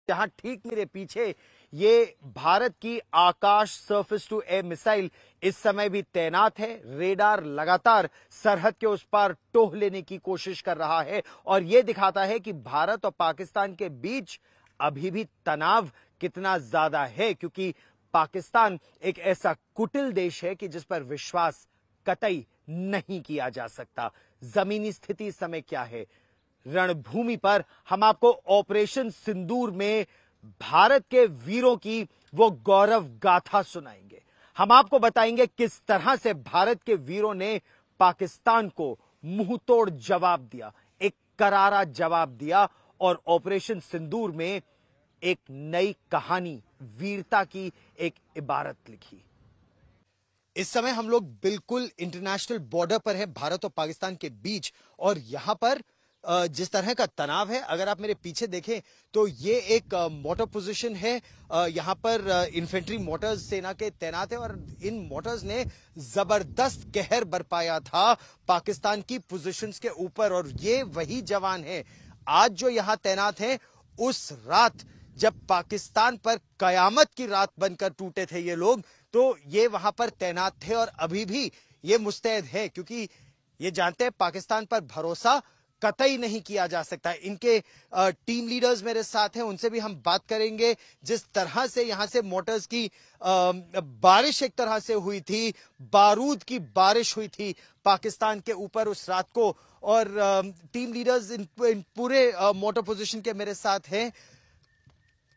जहां ठीक मेरे पीछे ये भारत की आकाश सर्फेस टू एयर मिसाइल इस समय भी तैनात है। रेडार लगातार सरहद के उस पार टोह लेने की कोशिश कर रहा है और यह दिखाता है कि भारत और पाकिस्तान के बीच अभी भी तनाव कितना ज्यादा है, क्योंकि पाकिस्तान एक ऐसा कुटिल देश है कि जिस पर विश्वास कतई नहीं किया जा सकता। जमीनी स्थिति इस समय क्या है? रणभूमि पर हम आपको ऑपरेशन सिंदूर में भारत के वीरों की वो गौरव गाथा सुनाएंगे। हम आपको बताएंगे किस तरह से भारत के वीरों ने पाकिस्तान को मुंहतोड़ जवाब दिया, एक करारा जवाब दिया और ऑपरेशन सिंदूर में एक नई कहानी, वीरता की एक इबारत लिखी। इस समय हम लोग बिल्कुल इंटरनेशनल बॉर्डर पर है भारत और पाकिस्तान के बीच, और यहां पर जिस तरह का तनाव है, अगर आप मेरे पीछे देखें तो ये एक मोटर पोजीशन है। यहां पर इन्फेंट्री मोटर्स सेना के तैनात है और इन मोटर्स ने जबरदस्त कहर बरपाया था पाकिस्तान की पोजीशंस के ऊपर, और ये वही जवान हैं आज जो यहां तैनात हैं। उस रात जब पाकिस्तान पर कयामत की रात बनकर टूटे थे ये लोग, तो ये वहां पर तैनात थे और अभी भी ये मुस्तैद है, क्योंकि ये जानते हैं पाकिस्तान पर भरोसा कतई नहीं किया जा सकता। इनके टीम लीडर्स मेरे साथ हैं, उनसे भी हम बात करेंगे। जिस तरह से यहां से मोटर्स की बारिश एक तरह से हुई थी, बारूद की बारिश हुई थी पाकिस्तान के ऊपर उस रात को, और टीम लीडर्स इन पूरे मोटर पोजीशन के मेरे साथ हैं।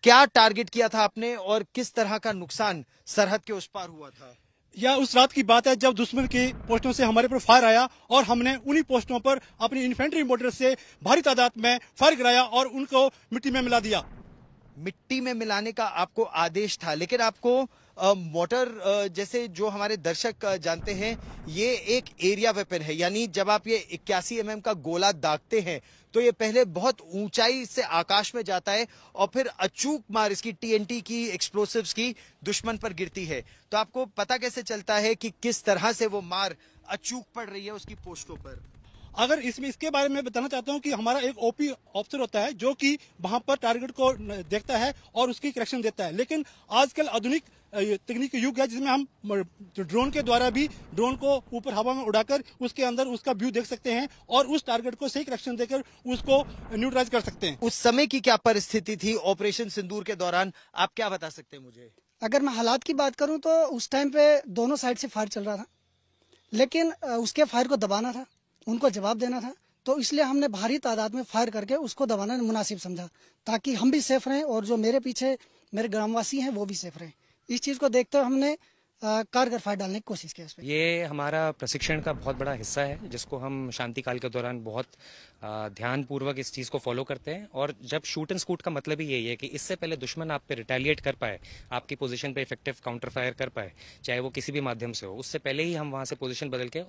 क्या टारगेट किया था आपने और किस तरह का नुकसान सरहद के उस पार हुआ था? यह उस रात की बात है जब दुश्मन की पोस्टों से हमारे पर फायर आया और हमने उन्हीं पोस्टों पर अपनी इन्फेंट्री मोटर से भारी तादाद में फायर कराया और उनको मिट्टी में मिला दिया। मिट्टी में मिलाने का आपको आदेश था, लेकिन आपको मोटर, जैसे जो हमारे दर्शक जानते हैं, ये एक एरिया वेपन है, यानी जब आप ये 81 mm का गोला दागते हैं तो ये पहले बहुत ऊंचाई से आकाश में जाता है और फिर अचूक मार इसकी TNT की, एक्सप्लोसिव्स की दुश्मन पर गिरती है। तो आपको पता कैसे चलता है कि किस तरह से वो मार अचूक पड़ रही है उसकी पोस्टों पर? अगर इसके बारे में बताना चाहता हूं कि हमारा एक OP ऑफिसर होता है जो कि वहां पर टारगेट को देखता है और उसकी करेक्शन देता है, लेकिन आजकल आधुनिक तकनीक युग है जिसमें हम ड्रोन के द्वारा भी ड्रोन को ऊपर हवा में उड़ाकर उसके अंदर उसका व्यू देख सकते हैं और उस टारगेट को सही करेक्शन देकर उसको न्यूट्रलाइज कर सकते हैं। उस समय की क्या परिस्थिति थी ऑपरेशन सिंदूर के दौरान, आप क्या बता सकते हैं मुझे? अगर मैं हालात की बात करूं तो उस टाइम पे दोनों साइड से फायर चल रहा था, लेकिन उसके फायर को दबाना था, उनको जवाब देना था, तो इसलिए हमने भारी तादाद में फायर करके उसको दबाना मुनासिब समझा, ताकि हम भी सेफ रहें और जो मेरे पीछे मेरे ग्रामवासी हैं वो भी सेफ रहें। इस चीज को देखते हुए हमने कारगर फायर डालने की कोशिश की। इसमें ये हमारा प्रशिक्षण का बहुत बड़ा हिस्सा है जिसको हम शांति काल के दौरान बहुत ध्यान पूर्वक इस चीज को फॉलो करते हैं। और जब शूट एंड स्कूट का मतलब ही यही है कि इससे पहले दुश्मन आप पे रिटेलिएट कर पाए, आपकी पोजीशन पे इफेक्टिव काउंटर फायर कर पाए, चाहे वो किसी भी माध्यम से हो, उससे पहले ही हम वहां से पोजीशन बदल के,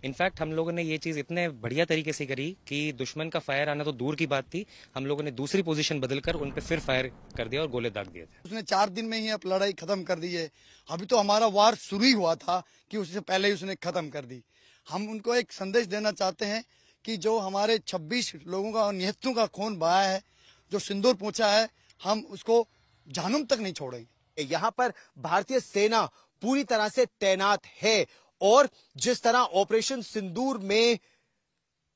इनफैक्ट हम लोगों ने ये चीज इतने बढ़िया तरीके से करी कि दुश्मन का फायर आना तो दूर की बात थी, हम लोगों ने दूसरी पोजीशन बदलकर उन पे फिर फायर कर दिया और गोले दाग दिए थे। उसने 4 दिन में ही अब लड़ाई खत्म कर दी है। अभी तो हमारा वार शुरू ही हुआ था कि उससे पहले ही उसने खत्म कर दी। हम उनको एक संदेश देना चाहते हैं कि जो हमारे 26 लोगों का, निहत्तों का खून बहाया है, जो सिंदूर पहुंचा है, हम उसको जहन्नुम तक नहीं छोड़ेंगे। यहाँ पर भारतीय सेना पूरी तरह से तैनात है और जिस तरह ऑपरेशन सिंदूर में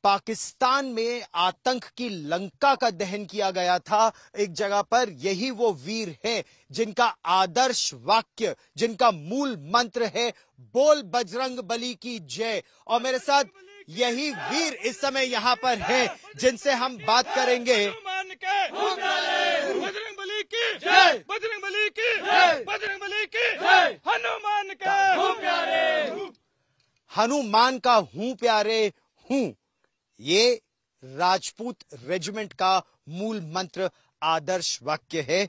पाकिस्तान में आतंक की लंका का दहन किया गया था एक जगह पर, यही वो वीर हैं जिनका आदर्श वाक्य, जिनका मूल मंत्र है बोल बजरंग बली की जय। और मेरे साथ यही वीर इस समय यहां पर हैं जिनसे हम बात करेंगे। बजरंग बली की जय, बजरंग बली की जय, बजरंग बली की जय, हनुमान का हूं प्यारे, हनुमान का हूं प्यारे हूं, ये राजपूत रेजिमेंट का मूल मंत्र, आदर्श वाक्य है।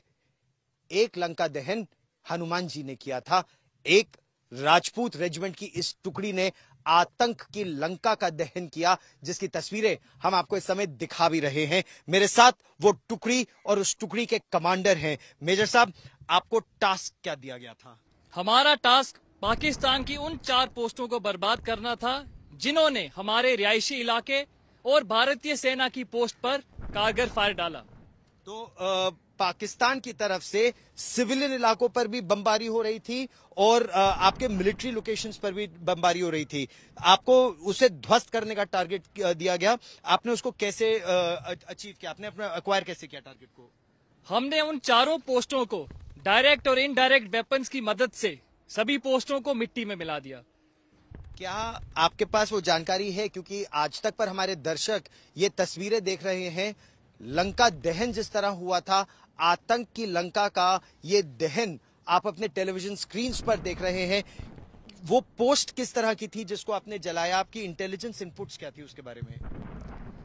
एक लंका दहन हनुमान जी ने किया था, एक राजपूत रेजिमेंट की इस टुकड़ी ने आतंक की लंका का दहन किया, जिसकी तस्वीरें हम आपको इस समय दिखा भी रहे हैं। मेरे साथ वो टुकड़ी और उस टुकड़ी के कमांडर हैं। मेजर साहब, आपको टास्क क्या दिया गया था? हमारा टास्क पाकिस्तान की उन 4 पोस्टों को बर्बाद करना था जिन्होंने हमारे रिहायशी इलाके और भारतीय सेना की पोस्ट पर कारगर फायर डाला। तो पाकिस्तान की तरफ से सिविलियन इलाकों पर भी बमबारी हो रही थी और आपके मिलिट्री लोकेशंस पर भी बमबारी हो रही थी। आपको उसे ध्वस्त करने का टारगेट दिया गया, आपने उसको कैसे अचीव किया, आपने अपना एक्वायर कैसे किया टारगेट को? हमने उन चारों पोस्टों को डायरेक्ट और इनडायरेक्ट वेपन्स की मदद से सभी पोस्टों को मिट्टी में मिला दिया। क्या आपके पास वो जानकारी है, क्योंकि आज तक पर हमारे दर्शक ये तस्वीरें देख रहे हैं, लंका दहन जिस तरह हुआ था, आतंक की लंका का ये दहन आप अपने टेलीविजन स्क्रीन पर देख रहे हैं, वो पोस्ट किस तरह की थी जिसको आपने जलाया? आपकी इंटेलिजेंस इनपुट्स क्या थी उसके बारे में?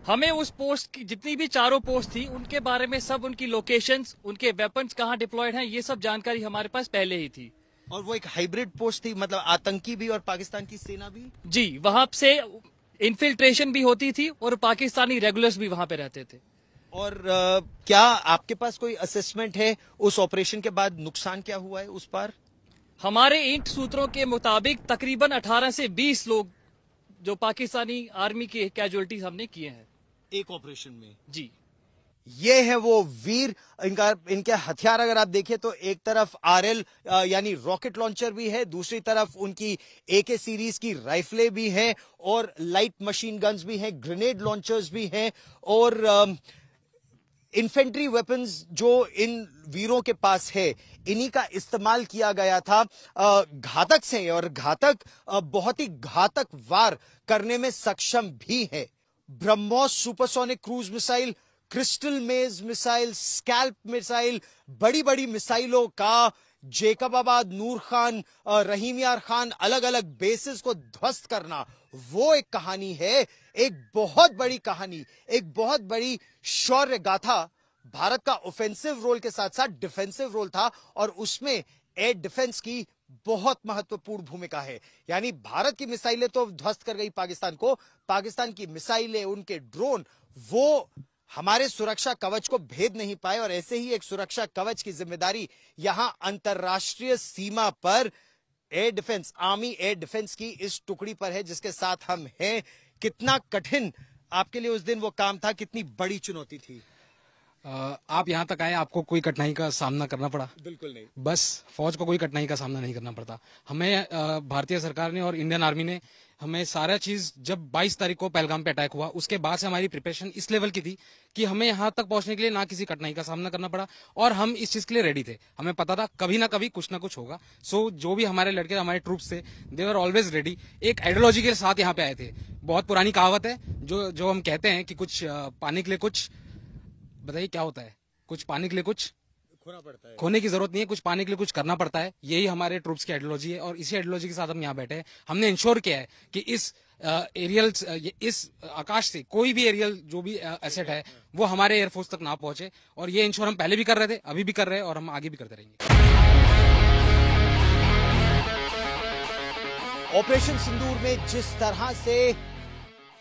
हमें उस पोस्ट की जितनी भी चारों पोस्ट थी उनके बारे में सब, उनकी लोकेशंस, उनके वेपन्स कहां डिप्लॉयड हैं, ये सब जानकारी हमारे पास पहले ही थी। और वो एक हाइब्रिड पोस्ट थी, मतलब आतंकी भी और पाकिस्तान की सेना भी? जी, वहां से इन्फिल्ट्रेशन भी होती थी और पाकिस्तानी रेगुलर्स भी वहां पे रहते थे। और क्या आपके पास कोई असेसमेंट है उस ऑपरेशन के बाद नुकसान क्या हुआ है उस पार? हमारे ईंट सूत्रों के मुताबिक तकरीबन 18 से 20 लोग जो पाकिस्तानी आर्मी के कैजुअलिटीज हमने किए हैं एक ऑपरेशन में। जी, ये है वो वीर। इनके हथियार अगर आप देखिए तो एक तरफ आरएल यानी रॉकेट लॉन्चर भी है, दूसरी तरफ उनकी एके सीरीज की राइफलें भी हैं और लाइट मशीन गन्स भी हैं, ग्रेनेड लॉन्चर्स भी हैं और इन्फेंट्री वेपन्स जो इन वीरों के पास है, इन्हीं का इस्तेमाल किया गया था घातक से, और घातक बहुत ही घातक वार करने में सक्षम भी है। BrahMos supersonic cruise missile, crystal मेज मिसाइल, स्कैल्प मिसाइल, बड़ी बड़ी मिसाइलों का जेकबाबाद, नूर खान, रहीम यार खान अलग अलग बेसिस को ध्वस्त करना, वो एक कहानी है, एक बहुत बड़ी कहानी, एक बहुत बड़ी शौर्य गाथा। भारत का ऑफेंसिव रोल के साथ साथ डिफेंसिव रोल था और उसमें एयर डिफेंस की बहुत महत्वपूर्ण भूमिका है। यानी भारत की मिसाइलें तो ध्वस्त कर गई पाकिस्तान को, पाकिस्तान की मिसाइलें, उनके ड्रोन, वो हमारे सुरक्षा कवच को भेद नहीं पाए। और ऐसे ही एक सुरक्षा कवच की जिम्मेदारी यहां अंतरराष्ट्रीय सीमा पर air defence, army air defence की इस टुकड़ी पर है जिसके साथ हम हैं। कितना कठिन आपके लिए उस दिन वो काम था, कितनी बड़ी चुनौती थी? आप यहाँ तक आए, आपको कोई कठिनाई का सामना करना पड़ा? बिल्कुल नहीं। बस फौज को कोई कठिनाई का सामना नहीं करना पड़ता। हमें भारतीय सरकार ने और इंडियन आर्मी ने हमें सारा चीज, जब 22 तारीख को पहलगाम पे अटैक हुआ उसके बाद से हमारी प्रिपरेशन इस लेवल की थी कि हमें यहाँ तक पहुंचने के लिए ना किसी कठिनाई का सामना करना पड़ा और हम इस चीज के लिए रेडी थे। हमें पता था कभी ना कभी कुछ ना कुछ होगा। सो जो भी हमारे लड़के, हमारे ट्रूप्स थे, दे वर ऑलवेज रेडी। एक आइडियोलॉजी के साथ यहाँ पे आए थे। बहुत पुरानी कहावत है जो हम कहते हैं कि कुछ पाने के लिए कुछ, बताइए क्या होता है, कुछ पाने के लिए कुछ खोना पड़ता है। खोने की जरूरत नहीं है, कुछ पाने के लिए कुछ करना पड़ता है। यही हमारे ट्रूप्स की आइडियोलॉजी है और इसी आइडियोलॉजी के साथ हम यहाँ बैठे हैं। हमने इंश्योर किया है कि इस एरियल, इस आकाश से कोई भी एरियल जो भी एसेट है वो हमारे एयरफोर्स तक ना पहुंचे, और ये इंश्योर हम पहले भी कर रहे थे, अभी भी कर रहे हैं और हम आगे भी करते रहेंगे। ऑपरेशन सिंदूर में जिस तरह से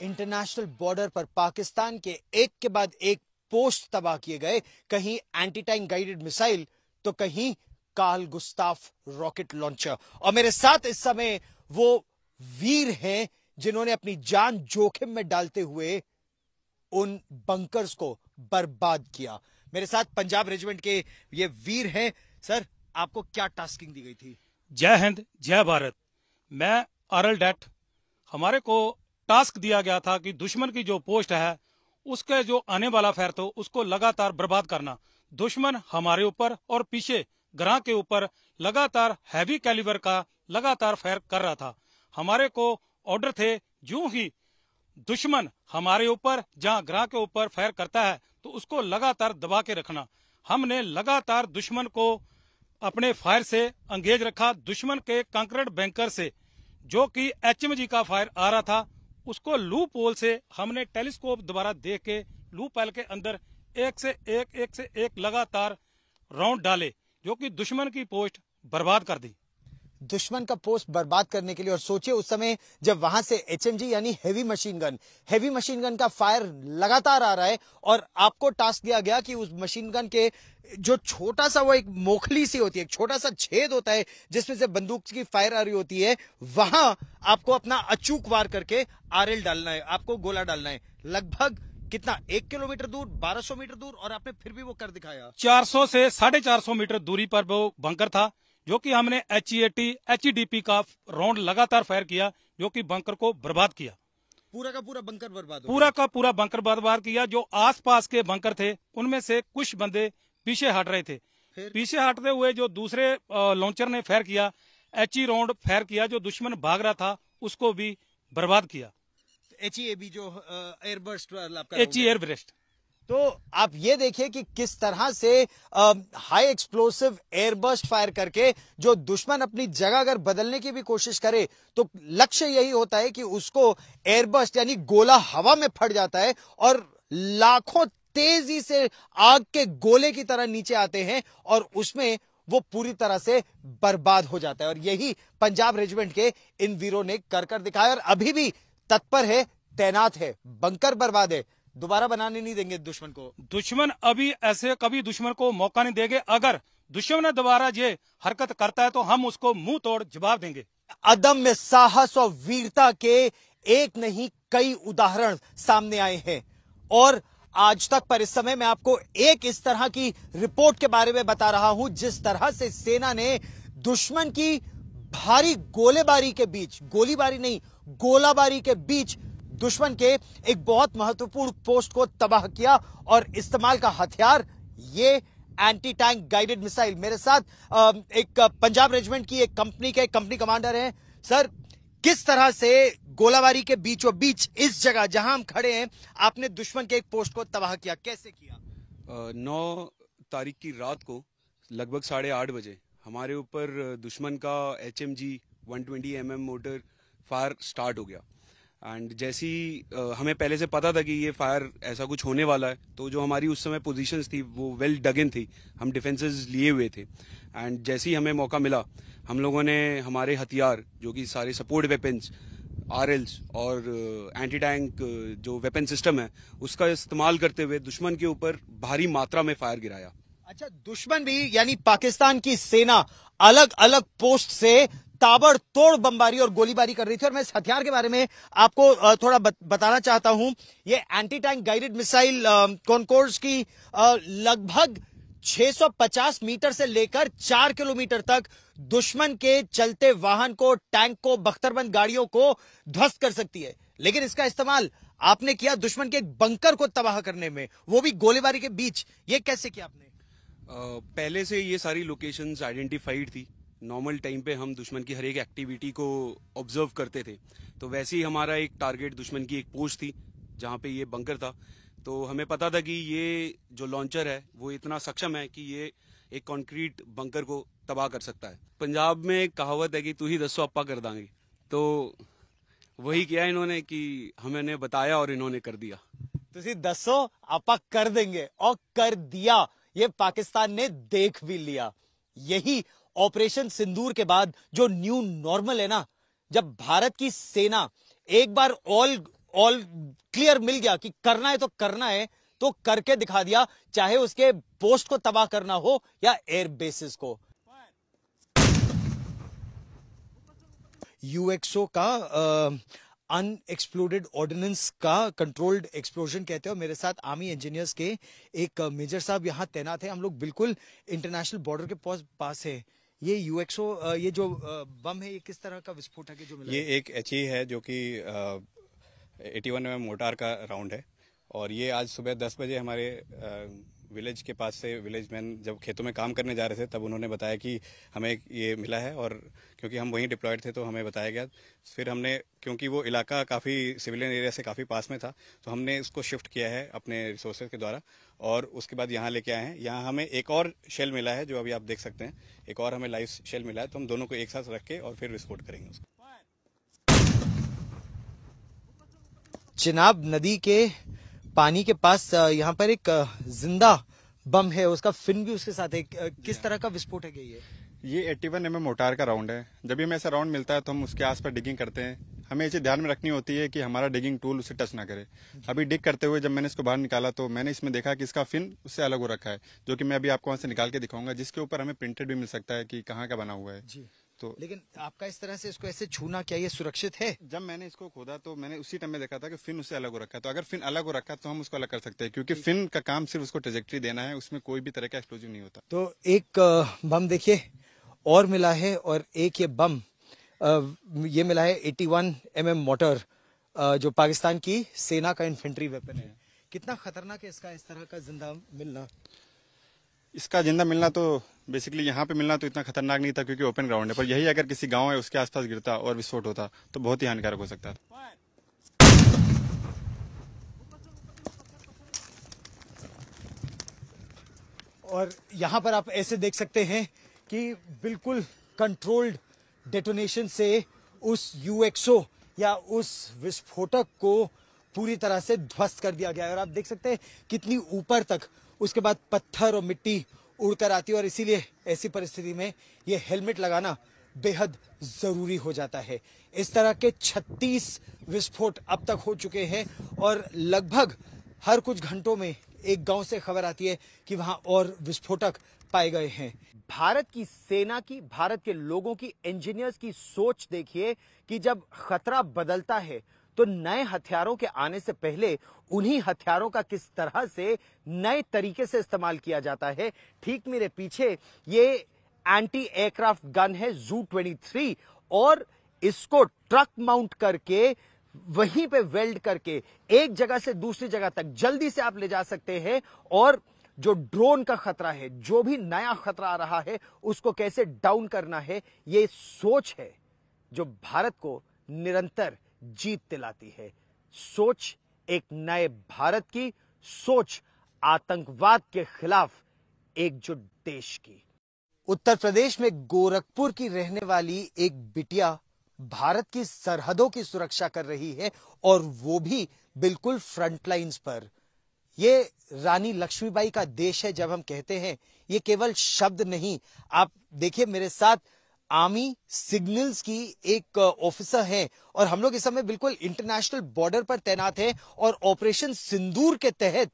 इंटरनेशनल बॉर्डर पर पाकिस्तान के एक के बाद एक पोस्ट तबाह किए गए, कहीं एंटी टैंक गाइडेड मिसाइल तो कहीं कार्ल गुस्ताफ रॉकेट लॉन्चर, और मेरे साथ इस समय वो वीर हैं जिन्होंने अपनी जान जोखिम में डालते हुए उन बंकर्स को बर्बाद किया। मेरे साथ पंजाब रेजिमेंट के ये वीर हैं। सर, आपको क्या टास्किंग दी गई थी? जय हिंद, जय भारत। मैं आरएल डैट, हमारे को टास्क दिया गया था कि दुश्मन की जो पोस्ट है उसके जो आने वाला फायर तो उसको लगातार बर्बाद करना। दुश्मन हमारे ऊपर और पीछे ग्रां के ऊपर लगातार हैवी कैलिबर का लगातार फायर कर रहा था। हमारे को ऑर्डर थे, जो ही दुश्मन हमारे ऊपर जहां ग्रां के ऊपर फायर करता है तो उसको लगातार दबा के रखना। हमने लगातार दुश्मन को अपने फायर से अंगेज रखा। दुश्मन के कंकरेट बैंकर से जो कि HMG का फायर आ रहा था उसको लूप होल से हमने टेलीस्कोप द्वारा देख के लूप होल के अंदर एक से एक लगातार राउंड डाले, जो कि दुश्मन की पोस्ट बर्बाद कर दी। दुश्मन का पोस्ट बर्बाद करने के लिए, और सोचिए उस समय जब वहां से HMG यानी हैवी मशीन गन का फायर लगातार आ रहा है और आपको टास्क दिया गया कि उस मशीन गन के जो छोटा सा, वो एक मोखली सी होती है, एक छोटा सा छेद होता है जिसमें से बंदूक की फायर आ रही होती है, वहां आपको अपना अचूक वार करके आरएल डालना है, आपको गोला डालना है। लगभग कितना 1 किलोमीटर दूर, 1200 मीटर दूर, और आपने फिर भी वो कर दिखाया। 400 से 450 मीटर दूरी पर वो बंकर था, जो कि हमने HEDP का राउंड लगातार फायर किया, जो कि बंकर को बर्बाद किया। पूरा का पूरा बंकर बर्बाद हो पूरा का पूरा बंकर बर्बाद किया। जो आसपास के बंकर थे उनमें से कुछ बंदे पीछे हट रहे थे। पीछे हटते हुए जो दूसरे लॉन्चर ने फायर किया, HE राउंड फायर किया, जो दुश्मन भाग रहा था उसको भी बर्बाद किया। HEAB जो एयरबर्स्ट HE एयरबर्स्ट। तो आप ये देखिए कि किस तरह से हाई एक्सप्लोसिव एयरबर्स्ट फायर करके जो दुश्मन अपनी जगह अगर बदलने की भी कोशिश करे तो लक्ष्य यही होता है कि उसको एयरबर्स्ट यानी गोला हवा में फट जाता है और लाखों तेजी से आग के गोले की तरह नीचे आते हैं और उसमें वो पूरी तरह से बर्बाद हो जाता है। और यही पंजाब रेजिमेंट के इन वीरों ने कर कर दिखाया और अभी भी तत्पर है, तैनात है। बंकर बर्बाद है, दोबारा बनाने नहीं देंगे दुश्मन को। दुश्मन अभी ऐसे कभी दुश्मन को मौका नहीं देंगे। अगर दुश्मन दोबारा ये हरकत करता है तो हम उसको मुंह तोड़ जवाब देंगे। अदम्य साहस और वीरता के एक नहीं कई उदाहरण सामने आए हैं और आज तक पर इस समय मैं आपको एक इस तरह की रिपोर्ट के बारे में बता रहा हूं जिस तरह से सेना ने दुश्मन की भारी गोलेबारी के बीच, गोलीबारी नहीं गोलाबारी के बीच दुश्मन के एक बहुत महत्वपूर्ण पोस्ट को तबाह किया और इस्तेमाल का हथियार ये एंटी टैंक गाइडेड मिसाइल। मेरे साथ एक पंजाब रेजिमेंट की एक कंपनी के कंपनी कमांडर हैं। सर, किस तरह से गोलाबारी के बीचों बीच इस जगह जहां हम खड़े हैं आपने दुश्मन के एक पोस्ट को तबाह किया, कैसे किया? 9 तारीख की रात को लगभग 8:30 बजे हमारे ऊपर दुश्मन का HMG 120 mm motor fire start हो गया। एंड जैसी हमें पहले से पता था कि ये फायर ऐसा कुछ होने वाला है, तो जो हमारी उस समय पोजीशंस थी वो वेल डग इन थी, हम डिफेंसेस लिए हुए थे। एंड जैसे ही हमें मौका मिला हम लोगों ने हमारे हथियार जो कि सारे सपोर्ट वेपन्स, RLs और एंटी टैंक जो वेपन सिस्टम है उसका इस्तेमाल करते हुए दुश्मन के ऊपर भारी मात्रा में फायर गिराया। अच्छा, दुश्मन भी यानी पाकिस्तान की सेना अलग अलग पोस्ट से ताबड़तोड़ बमबारी और गोलीबारी कर रही थी और मैं इस हथियार के बारे में आपको थोड़ा बताना चाहता हूं। ये anti tank guided missile concourse की लगभग 650 मीटर से लेकर 4 किलोमीटर तक दुश्मन के चलते वाहन को, टैंक को, बख्तरबंद गाड़ियों को ध्वस्त कर सकती है। लेकिन इसका इस्तेमाल आपने किया दुश्मन के एक बंकर को तबाह करने में, वो भी गोलीबारी के बीच। ये कैसे किया आपने? पहले से ये सारी लोकेशंस आइडेंटिफाइड थी। नॉर्मल टाइम पे हम दुश्मन की हर एक एक्टिविटी को ऑब्जर्व करते थे, तो वैसे ही हमारा एक टारगेट दुश्मन की एक पोस्ट थी जहाँ पे ये बंकर था। तो हमें पता था कि ये जो लॉन्चर है वो इतना सक्षम है कि ये एक कंक्रीट बंकर को तबाह कर सकता है। पंजाब में एक कहावत है कि तू ही दसो अप्पा कर दांगे, तो वही किया इन्होंने कि हमें बताया और इन्होंने कर दिया। तुसी दसो आपा कर देंगे और कर दिया। ये पाकिस्तान ने देख भी लिया। यही ऑपरेशन सिंदूर के बाद जो न्यू नॉर्मल है ना, जब भारत की सेना एक बार ऑल क्लियर मिल गया कि करना है तो करना है, तो करके दिखा दिया, चाहे उसके पोस्ट को तबाह करना हो या एयर बेसिस को। UXO का अनएक्सप्लोडेड ऑर्डिनेंस का कंट्रोल्ड एक्सप्लोजन कहते हो। मेरे साथ आर्मी इंजीनियर्स के एक मेजर साहब यहां तैनात हैं। हम लोग बिल्कुल इंटरनेशनल बॉर्डर के पास है। ये UXO ये जो बम है, ये किस तरह का विस्फोटक है जो मिला? ये एक HE है जो कि 81 mm मोटार का राउंड है और ये आज सुबह 10 बजे हमारे विलेज के पास से विलेज मैन जब खेतों में काम करने जा रहे थे तब उन्होंने बताया कि हमें ये मिला है और क्योंकि हम वहीं डिप्लॉयड थे तो हमें बताया गया। फिर हमने, क्योंकि वो इलाका काफ़ी सिविलियन एरिया से काफ़ी पास में था, तो हमने इसको शिफ्ट किया है अपने रिसोर्सेज के द्वारा और उसके बाद यहाँ लेके आए हैं। यहाँ हमें एक और शेल मिला है जो अभी आप देख सकते हैं, एक और हमें लाइव शेल मिला है, तो हम दोनों को एक साथ रख के और फिर विस्फोट करेंगे उसको। चिनाब नदी के पानी के पास यहाँ पर एक जिंदा बम है, उसका फिन भी उसके साथ है। किस तरह का विस्फोट है ये 81 mm मोटार का राउंड है। जब भी हमें ऐसा राउंड मिलता है तो हम उसके आसपास डिगिंग करते हैं। हमें ये चीज ध्यान में रखनी होती है कि हमारा डिगिंग टूल उसे टच ना करे। अभी डिग करते हुए जब मैंने इसको बाहर निकाला तो मैंने इसमें देखा कि इसका फिन उससे अलग हो रखा है, जो कि मैं अभी आपको वहां से निकाल के दिखाऊंगा, जिसके ऊपर हमें प्रिंटेड भी मिल सकता है कि कहाँ का बना हुआ है। तो लेकिन आपका इस तरह से इसको ऐसे छूना, क्या ये सुरक्षित है? जब मैंने इसको खोदा तो मैंने उसी टाइम में देखा था कि फिन उससे अलग हो रखा है। तो अगर फिन अलग हो रखा है तो हम उसको अलग कर सकते हैं, क्योंकि फिन का काम सिर्फ उसको ट्रेजेक्ट्री देना है, उसमें कोई भी तरह का एक्सप्लोजिव नहीं होता। तो एक बम देखिए और मिला है, और एक ये बम ये मिला है 81 mm मोटर, जो पाकिस्तान की सेना का इन्फेंट्री वेपन है। कितना खतरनाक है इसका इस तरह का जिंदा मिलना? इसका जिंदा मिलना तो बेसिकली यहाँ पे मिलना तो इतना खतरनाक नहीं था, क्योंकि ओपन ग्राउंड है, पर यही अगर किसी गांव है उसके आसपास गिरता और विस्फोट होता तो बहुत ही हानिकारक हो सकता था। और यहाँ पर आप ऐसे देख सकते हैं कि बिल्कुल कंट्रोल्ड डेटोनेशन से उस UXO या उस विस्फोटक को पूरी तरह से ध्वस्त कर दिया गया है। और आप देख सकते हैं कितनी ऊपर तक उसके बाद पत्थर और मिट्टी उड़कर आती है, और इसीलिए ऐसी परिस्थिति में ये हेलमेट लगाना बेहद जरूरी हो जाता है। इस तरह के 36 विस्फोट अब तक हो चुके हैं, और लगभग हर कुछ घंटों में एक गांव से खबर आती है कि वहां और विस्फोटक पाए गए हैं। भारत की सेना की, भारत के लोगों की, इंजीनियर्स की सोच देखिए कि जब खतरा बदलता है तो नए हथियारों के आने से पहले उन्हीं हथियारों का किस तरह से नए तरीके से इस्तेमाल किया जाता है। ठीक मेरे पीछे ये एंटी एयरक्राफ्ट गन है ZU-23, और इसको ट्रक माउंट करके वहीं पे वेल्ड करके एक जगह से दूसरी जगह तक जल्दी से आप ले जा सकते हैं। और जो ड्रोन का खतरा है, जो भी नया खतरा आ रहा है, उसको कैसे डाउन करना है, ये सोच है जो भारत को निरंतर जीत दिलाती है। सोच एक नए भारत की, सोच आतंकवाद के खिलाफ एकजुट देश की। उत्तर प्रदेश में गोरखपुर की रहने वाली एक बिटिया भारत की सरहदों की सुरक्षा कर रही है, और वो भी बिल्कुल फ्रंट लाइंस पर। ये रानी लक्ष्मीबाई का देश है जब हम कहते हैं, ये केवल शब्द नहीं। आप देखिए मेरे साथ आर्मी सिग्नल्स की एक ऑफिसर हैं, और हम लोग इस समय बिल्कुल इंटरनेशनल बॉर्डर पर तैनात हैं, और ऑपरेशन सिंदूर के तहत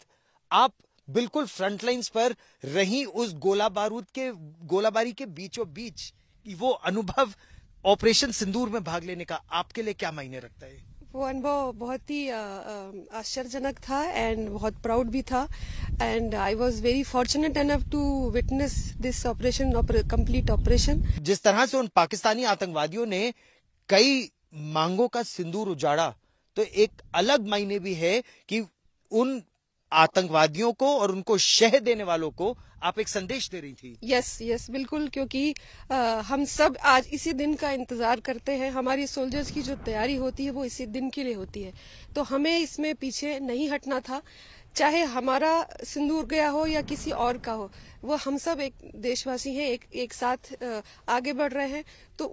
आप बिल्कुल फ्रंट लाइंस पर रही उस गोलाबारी के बीचों बीच वो अनुभव ऑपरेशन सिंदूर में भाग लेने का आपके लिए क्या मायने रखता है? वो अनुभव बहुत ही आश्चर्यजनक था एंड बहुत प्राउड भी था, and I was very fortunate enough to witness this operation, complete operation. जिस तरह से उन पाकिस्तानी आतंकवादियों ने कई मांगों का सिंदूर उजाड़ा, तो एक अलग मायने भी है कि उन आतंकवादियों को और उनको शह देने वालों को आप एक संदेश दे रही थी। यस बिल्कुल, क्योंकि हम सब आज इसी दिन का इंतजार करते हैं। हमारी सोल्जर्स की जो तैयारी होती है वो इसी दिन के लिए होती है, तो हमें इसमें पीछे नहीं हटना था। चाहे हमारा सिंदूर गया हो या किसी और का हो, वो हम सब एक देशवासी हैं, एक साथ आगे बढ़ रहे हैं। तो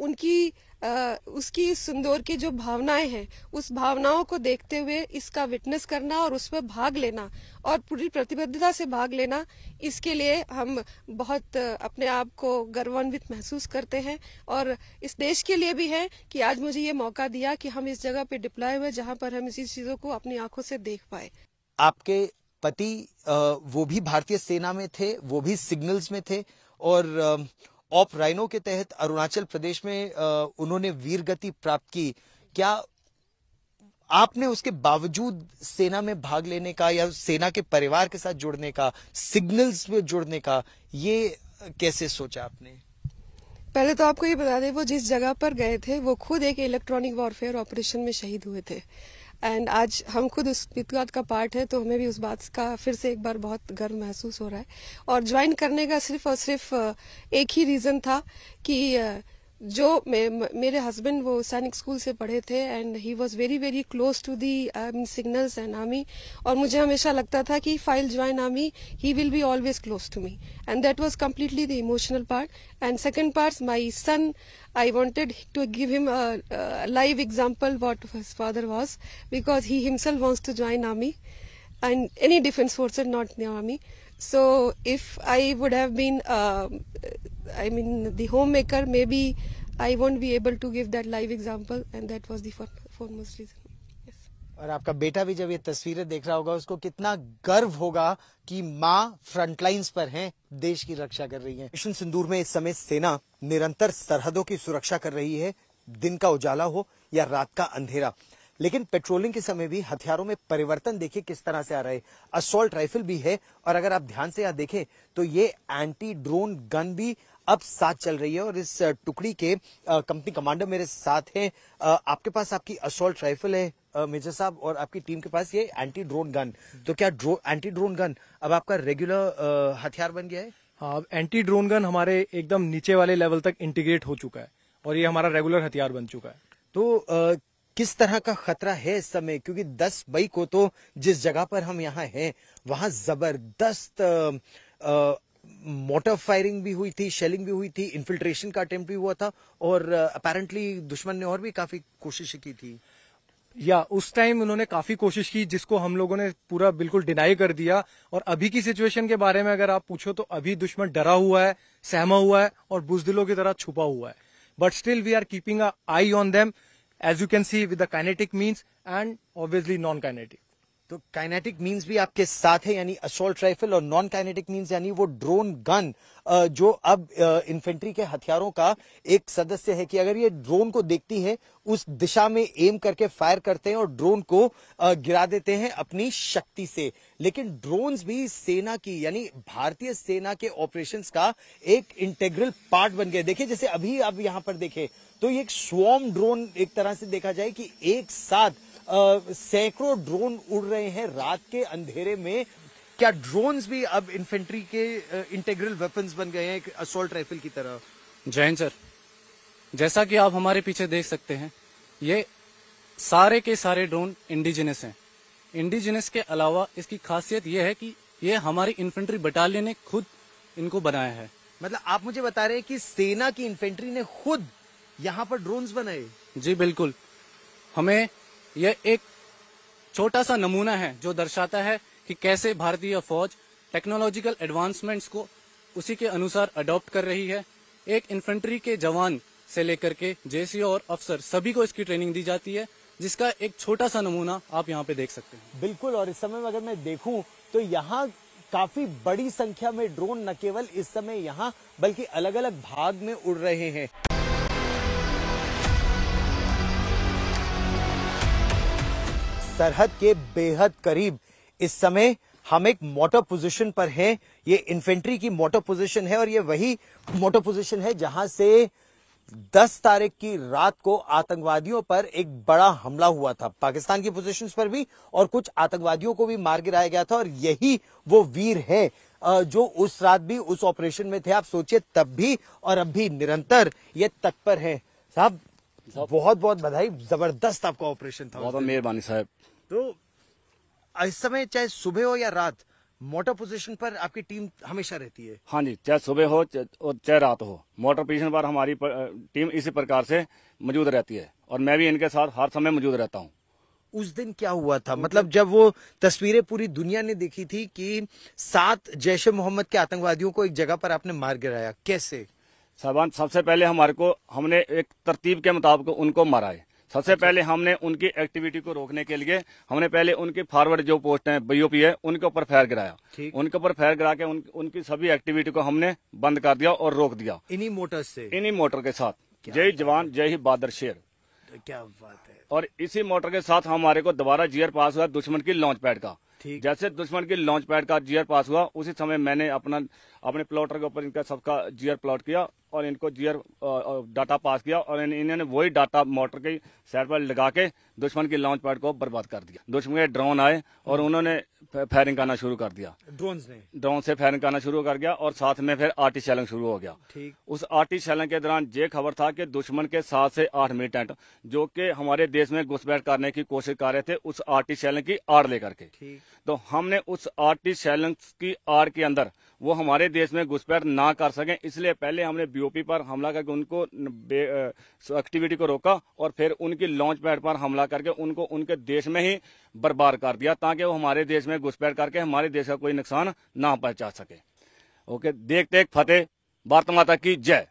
उसकी सिंदूर की जो भावनाएं हैं, उस भावनाओं को देखते हुए इसका विटनेस करना और उस पर भाग लेना और पूरी प्रतिबद्धता से भाग लेना, इसके लिए हम बहुत अपने आप को गर्वान्वित महसूस करते हैं। और इस देश के लिए भी है कि आज मुझे ये मौका दिया कि हम इस जगह पे डिप्लॉय हुए जहां पर हम इसी चीजों को अपनी आंखों से देख पाए। आपके पति वो भी भारतीय सेना में थे, वो भी सिग्नल्स में थे, और ऑप राइनो के तहत अरुणाचल प्रदेश में उन्होंने वीर गति प्राप्त की। क्या आपने उसके बावजूद सेना में भाग लेने का या सेना के परिवार के साथ जुड़ने का, सिग्नल्स में जुड़ने का, ये कैसे सोचा आपने? पहले तो आपको ये बता दें, वो जिस जगह पर गए थे वो खुद एक इलेक्ट्रॉनिक वॉरफेयर ऑपरेशन में शहीद हुए थे, एंड आज हम खुद उस इतिहास का पार्ट है, तो हमें भी उस बात का फिर से एक बार बहुत गर्व महसूस हो रहा है। और ज्वाइन करने का सिर्फ और सिर्फ एक ही रीजन था कि जो मेरे हस्बैंड वो सैनिक स्कूल से पढ़े थे, and he was very very close to the signals and army, और मुझे हमेशा लगता था कि if I'll join army, he will be always close to me, and that was completely the emotional part. And second part, my son, I wanted to give him a live example what his father was, because he himself wants to join army and any defense forces, not the army. So if I would have been the homemaker, maybe I won't be able to give that live example, and that was the foremost reason. Yes. और आपका बेटा भी जब ये तस्वीरें देख रहा होगा उसको कितना गर्व होगा कि माँ फ्रंटलाइंस पर हैं, देश की रक्षा कर रही हैं। मिशन सिंदूर में इस समय सेना निरंतर सरहदों की सुरक्षा कर रही है, दिन का उजाला हो या रात का अंधेरा। लेकिन पेट्रोलिंग के समय भी हथियारों में परिवर्तन देखिए किस तरह से आ रहा है। असॉल्ट राइफल भी है और अगर आप ध्यान से यहाँ देखें तो ये एंटी ड्रोन गन भी अब साथ चल रही है। और इस टुकड़ी के कंपनी कमांडर मेरे साथ हैं। आपके पास आपकी असॉल्ट राइफल है मेजर साहब और आपकी टीम के पास ये एंटी ड्रोन गन। तो क्या एंटी ड्रोन गन अब आपका रेगुलर हथियार बन गया है? हाँ, एंटी ड्रोन गन हमारे एकदम नीचे वाले लेवल तक इंटीग्रेट हो चुका है और ये हमारा रेगुलर हथियार बन चुका है। तो किस तरह का खतरा है इस समय, क्योंकि 10 मई को तो जिस जगह पर हम यहाँ हैं वहां जबरदस्त मोटर फायरिंग भी हुई थी, शेलिंग भी हुई थी, इन्फिल्ट्रेशन का अटेम्प्ट भी हुआ था और अपेरेंटली दुश्मन ने और भी काफी कोशिशें की थी। या उस टाइम उन्होंने काफी कोशिश की जिसको हम लोगों ने पूरा बिल्कुल डिनाई कर दिया। और अभी की सिचुएशन के बारे में अगर आप पूछो तो अभी दुश्मन डरा हुआ है, सहमा हुआ है और बुजदिलों की तरह छुपा हुआ है। But still we are keeping a eye on them as you can see with the kinetic means and obviously non-kinetic। तो काइनेटिक मीन्स भी आपके साथ है, यानी असॉल्ट राइफल, और नॉन काइनेटिक मीन्स यानी वो ड्रोन गन जो अब इन्फेंट्री के हथियारों का एक सदस्य है कि अगर ये ड्रोन को देखती है उस दिशा में एम करके फायर करते हैं और ड्रोन को गिरा देते हैं अपनी शक्ति से। लेकिन ड्रोन्स भी सेना की यानी भारतीय सेना के ऑपरेशंस का एक इंटेग्रल पार्ट बन गए। देखिए जैसे अभी आप यहां पर देखें तो ये एक स्वॉर्म ड्रोन एक तरह से देखा जाए कि एक साथ सैकड़ों ड्रोन उड़ रहे हैं रात के अंधेरे में। क्या ड्रोन्स भी अब इन्फेंट्री के इंटेग्रल वेपन्स बन गए हैं असॉल्ट राइफल की तरह? जय हिंद सर, जैसा कि आप हमारे पीछे देख सकते हैं ये सारे के सारे ड्रोन इंडिजिनस हैं। इंडिजिनस के अलावा इसकी खासियत यह है कि ये हमारी इन्फेंट्री बटालियन ने खुद इनको बनाया है। मतलब आप मुझे बता रहे हैं कि सेना की इन्फेंट्री ने खुद यहाँ पर ड्रोन्स बनाए? जी बिल्कुल। हमें यह एक छोटा सा नमूना है जो दर्शाता है कि कैसे भारतीय फौज टेक्नोलॉजिकल एडवांसमेंट्स को उसी के अनुसार अडॉप्ट कर रही है। एक इन्फेंट्री के जवान से लेकर के जेसी और अफसर सभी को इसकी ट्रेनिंग दी जाती है, जिसका एक छोटा सा नमूना आप यहाँ पे देख सकते हैं। बिल्कुल। और इस समय में अगर मैं देखूं तो यहाँ काफी बड़ी संख्या में ड्रोन न केवल इस समय यहाँ बल्कि अलग अलग भाग में उड़ रहे हैं। सरहद के बेहद करीब इस समय हम एक मोटर पोजीशन पर हैं। ये इन्फेंट्री की मोटर पोजीशन है और ये वही मोटर पोजीशन है जहां से 10 तारीख की रात को आतंकवादियों पर एक बड़ा हमला हुआ था। पाकिस्तान की पोजीशंस पर भी और कुछ आतंकवादियों को भी मार गिराया गया था और यही वो वीर है जो उस रात भी उस ऑपरेशन में थे। आप सोचिए तब भी और अब भी निरंतर ये तत्पर है। साहब बहुत बहुत बधाई, जबरदस्त आपका ऑपरेशन था। बहुत मेहरबानी साहब। तो इस समय चाहे सुबह हो या रात मोटर पोजीशन पर आपकी टीम हमेशा रहती है? हाँ जी, चाहे सुबह हो चाहे रात हो, मोटर पोजीशन पर हमारी टीम इसी प्रकार से मौजूद रहती है और मैं भी इनके साथ हर समय मौजूद रहता हूँ। उस दिन क्या हुआ था, मतलब जब वो तस्वीरें पूरी दुनिया ने देखी थी कि 7 जैश ए मोहम्मद के आतंकवादियों को एक जगह पर आपने मार गिराया, कैसे? साहबान, सबसे पहले हमने एक तरतीब के मुताबिक उनको मारा है। सबसे पहले हमने उनकी एक्टिविटी को रोकने के लिए हमने पहले उनकी फॉरवर्ड जो पोस्ट है बीओपी है उनके ऊपर फायर गिराया। उनके ऊपर फायर गिरा के उनकी सभी एक्टिविटी को हमने बंद कर दिया और रोक दिया इन्हीं मोटर से, इन्हीं मोटर के साथ। जय जवान जय ही बहादुर शेर। क्या बात है। और इसी मोटर के साथ हमारे को दोबारा जीआर पास हुआ दुश्मन की लॉन्च पैड का। जैसे दुश्मन की लॉन्च पैड का जीआर पास हुआ उसी समय मैंने अपने प्लॉटर के ऊपर इनका सबका जीआर प्लॉट किया और इनको जीआर डाटा पास किया और इन्होंने वही डाटा मोटर की साइड पर लगा के दुश्मन की लॉन्च पैड को बर्बाद कर दिया। दुश्मन के ड्रोन आए और उन्होंने फायरिंग करना शुरू कर दिया। ड्रोन से फायरिंग करना शुरू कर दिया और साथ में फिर आर्टी शेलिंग शुरू हो गया। उस आर्टी शेलिंग के दौरान ये खबर था कि दुश्मन के 7 से 8 मिलिटेंट जो कि हमारे देश में घुसपैठ करने की कोशिश कर रहे थे उस आर्टी शेलिंग की आड़ लेकर के, तो हमने उस आर्टी शेलिंग की आड़ के अंदर वो हमारे देश में घुसपैठ ना कर सकें, इसलिए पहले हमने बीओपी पर हमला करके उनको एक्टिविटी को रोका और फिर उनकी लॉन्च पैड पर हमला करके उनको उनके देश में ही बर्बाद कर दिया ताकि वो हमारे देश में घुसपैठ करके हमारे देश का कोई नुकसान ना पहुंचा सके। ओके, देखते एक फतेह, भारत माता की जय।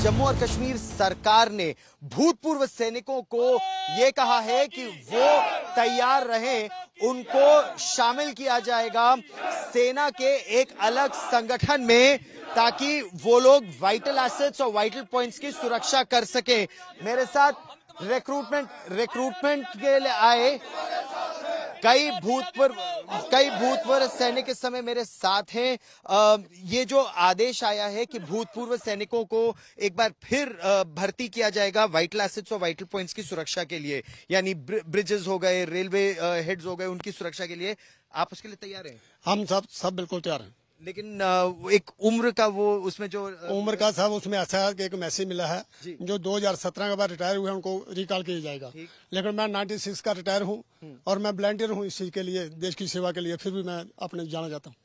जम्मू और कश्मीर सरकार ने भूतपूर्व सैनिकों को यह कहा है कि वो तैयार रहें, उनको शामिल किया जाएगा सेना के एक अलग संगठन में, ताकि वो लोग वाइटल एसेट्स और वाइटल पॉइंट्स की सुरक्षा कर सकें। मेरे साथ रिक्रूटमेंट के लिए आए कई भूतपूर्व सैनिक इस समय मेरे साथ हैं। ये जो आदेश आया है कि भूतपूर्व सैनिकों को एक बार फिर भर्ती किया जाएगा वाइटल एसेट्स और वाइटल पॉइंट्स की सुरक्षा के लिए, यानी ब्रिजेस हो गए, रेलवे हेड्स हो गए, उनकी सुरक्षा के लिए आप उसके लिए तैयार हैं? हम सब बिल्कुल तैयार हैं। लेकिन एक उम्र का वो उसमें जो उम्र का सब उसमें अच्छा है कि एक मैसेज मिला है जो 2017 के बाद रिटायर हुए उनको रिकॉल किया जाएगा। लेकिन मैं 96 का रिटायर हूँ और मैं वॉलंटियर हूँ इस चीज के लिए, देश की सेवा के लिए, फिर भी मैं अपने जाना चाहता हूँ।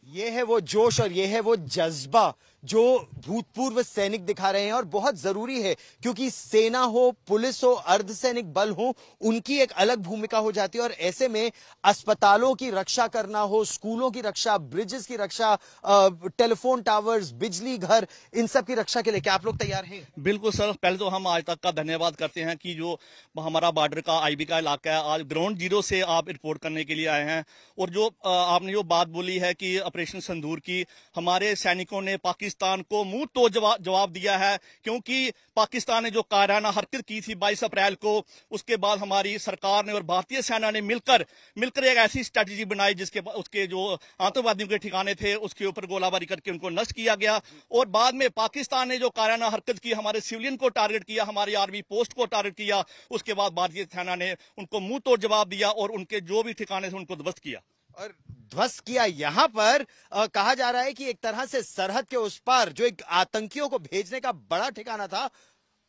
ये है वो जोश और ये है वो जज्बा जो भूतपूर्व सैनिक दिखा रहे हैं, और बहुत जरूरी है क्योंकि सेना हो, पुलिस हो, अर्धसैनिक बल हो, उनकी एक अलग भूमिका हो जाती है। और ऐसे में अस्पतालों की रक्षा करना हो, स्कूलों की रक्षा, ब्रिजेस की रक्षा, टेलीफोन टावर्स, बिजली घर, इन सब की रक्षा के लिए क्या आप लोग तैयार हैं? बिल्कुल सर, पहले तो हम आज तक का धन्यवाद करते हैं कि जो हमारा बॉर्डर का आईबी का इलाका है, आज ग्राउंड जीरो से आप रिपोर्ट करने के लिए आए हैं। और जो आपने जो बात बोली है कि ऑपरेशन सिंदूर की, हमारे सैनिकों ने पाकिस्तान को मुंह तो जवाब दिया है, क्योंकि पाकिस्तान ने जो कायराना हरकत की थी 22 अप्रैल को, उसके बाद हमारी सरकार ने और भारतीय सेना ने मिलकर एक ऐसी स्ट्रेटेजी बनाई जिसके उसके जो आतंकवादियों के ठिकाने थे उसके ऊपर गोलाबारी करके उनको नष्ट किया गया। और बाद में पाकिस्तान ने जो कायराना हरकत की, हमारे सिविलियन को टारगेट किया, हमारी आर्मी पोस्ट को टारगेट किया, उसके बाद भारतीय सेना ने उनको मुंह तोड़ जवाब दिया और उनके जो भी ठिकाने थे उनको ध्वस्त किया। और ध्वस्त किया यहां पर कहा जा रहा है कि एक तरह से सरहद के उस पार जो एक आतंकियों को भेजने का बड़ा ठिकाना था,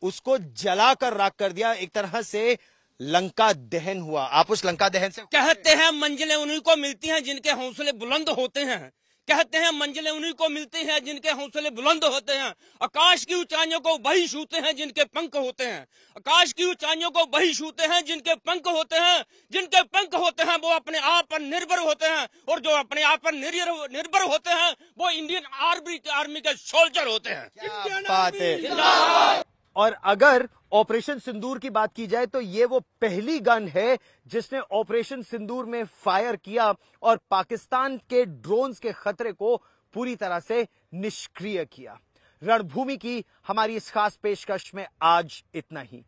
उसको जलाकर राख कर दिया। एक तरह से लंका दहन हुआ। आप उस लंका दहन से कहते हैं मंजिलें उन्हीं को मिलती हैं जिनके हौसले बुलंद होते हैं। कहते हैं मंजिलें उन्हीं को मिलती हैं जिनके हौसले बुलंद होते हैं। आकाश की ऊंचाइयों को वही छूते हैं जिनके पंख होते हैं। आकाश की ऊंचाइयों को वही छूते हैं जिनके पंख होते हैं। जिनके पंख होते हैं वो अपने आप पर निर्भर होते हैं, और जो अपने आप पर निर्भर होते हैं वो इंडियन आर्मी के सोल्जर होते हैं। क्या बात है। और अगर ऑपरेशन सिंदूर की बात की जाए तो ये वो पहली गन है जिसने ऑपरेशन सिंदूर में फायर किया और पाकिस्तान के ड्रोन्स के खतरे को पूरी तरह से निष्क्रिय किया। रणभूमि की हमारी इस खास पेशकश में आज इतना ही।